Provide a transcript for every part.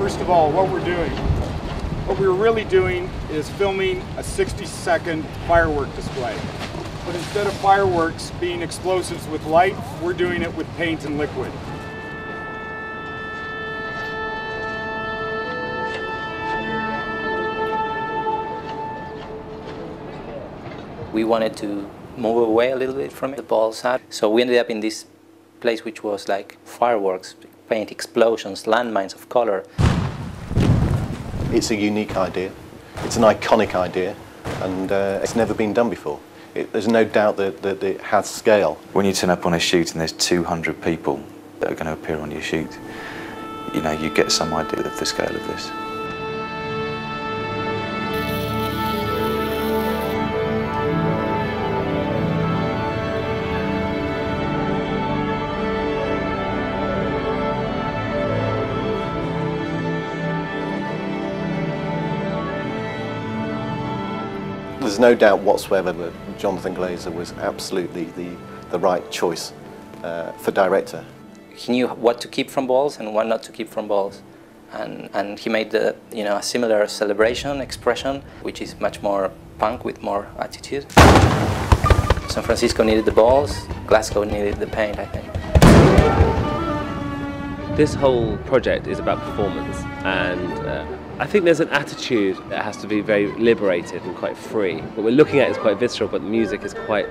First of all, what we're really doing is filming a 60-second firework display. But instead of fireworks being explosives with light, we're doing it with paint and liquid. We wanted to move away a little bit from the balls out, so we ended up in this place which was like fireworks, paint explosions, landmines of color. It's a unique idea, it's an iconic idea, and it's never been done before. There's no doubt that it has scale. When you turn up on a shoot and there's 200 people that are going to appear on your shoot, you know, you get some idea of the scale of this. There's no doubt whatsoever that Jonathan Glazer was absolutely the right choice for director. He knew what to keep from balls and what not to keep from balls. And he made a similar celebration expression, which is much more punk with more attitude. San Francisco needed the balls, Glasgow needed the paint, I think. This whole project is about performance, and I think there's an attitude that has to be very liberated and quite free. What we're looking at is quite visceral, but the music is quite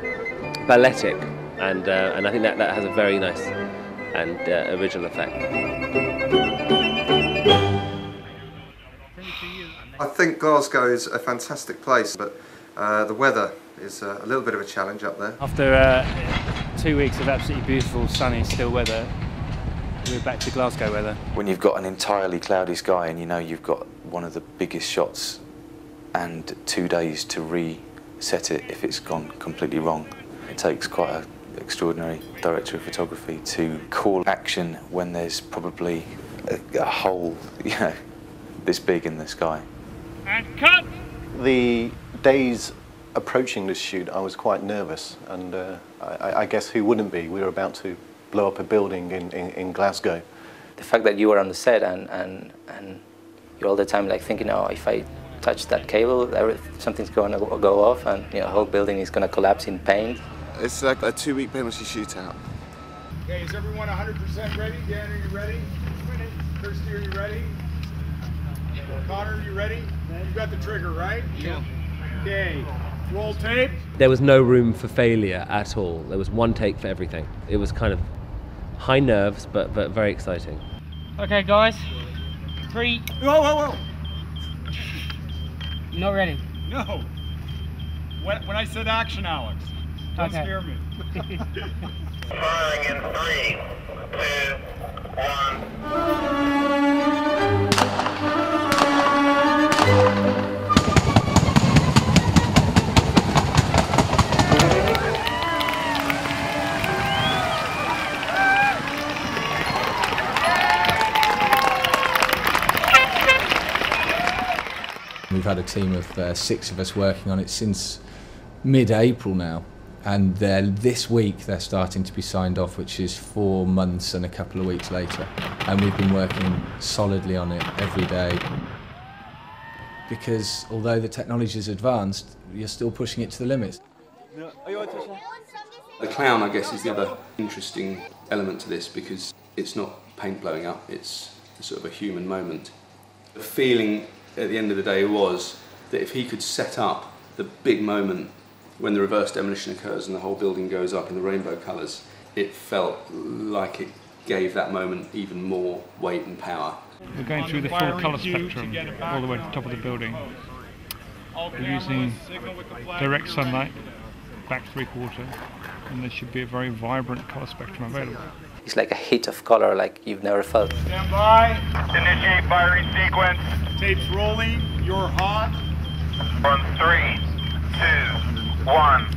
balletic, and I think that has a very nice and original effect. I think Glasgow is a fantastic place, but the weather is a little bit of a challenge up there. After 2 weeks of absolutely beautiful, sunny, still weather, we're back to Glasgow weather. When you've got an entirely cloudy sky and you know you've got one of the biggest shots and 2 days to reset it if it's gone completely wrong, it takes quite an extraordinary director of photography to call action when there's probably a hole, you know, this big in the sky. And cut! The days approaching this shoot, I was quite nervous, and I guess who wouldn't be? We were about to blow up a building in Glasgow. The fact that you were on the set and you're all the time like thinking, oh, if I touch that cable, something's going to go off, and the whole building is going to collapse in paint. It's like a 2-week penalty shootout. Okay, is everyone 100% ready? Dan, are you ready? Kirsty, are you ready? Connor, are you ready? You got the trigger, right? Yeah. Okay, roll tape. There was no room for failure at all. There was one take for everything. It was kind of high nerves, but very exciting. Okay, guys. 3. Whoa! Not ready. No. When I said action, Alex, don't scare me. Firing in 3, 2, 1. We've had a team of 6 of us working on it since mid-April now, and this week they're starting to be signed off, which is 4 months and a couple of weeks later, and we've been working solidly on it every day, because although the technology is advanced, you're still pushing it to the limits. The clown, I guess, is the other interesting element to this, because it's not paint blowing up, it's sort of a human moment. The feeling at the end of the day was that if he could set up the big moment when the reverse demolition occurs and the whole building goes up in the rainbow colours, it felt like it gave that moment even more weight and power. We're going through the full colour spectrum all the way to the top of the building. We're using direct sunlight, back 3/4, and there should be a very vibrant colour spectrum available. It's like a hit of color like you've never felt. Stand by. Initiate firing sequence. Tape's rolling. You're hot. On 3, 2, 1.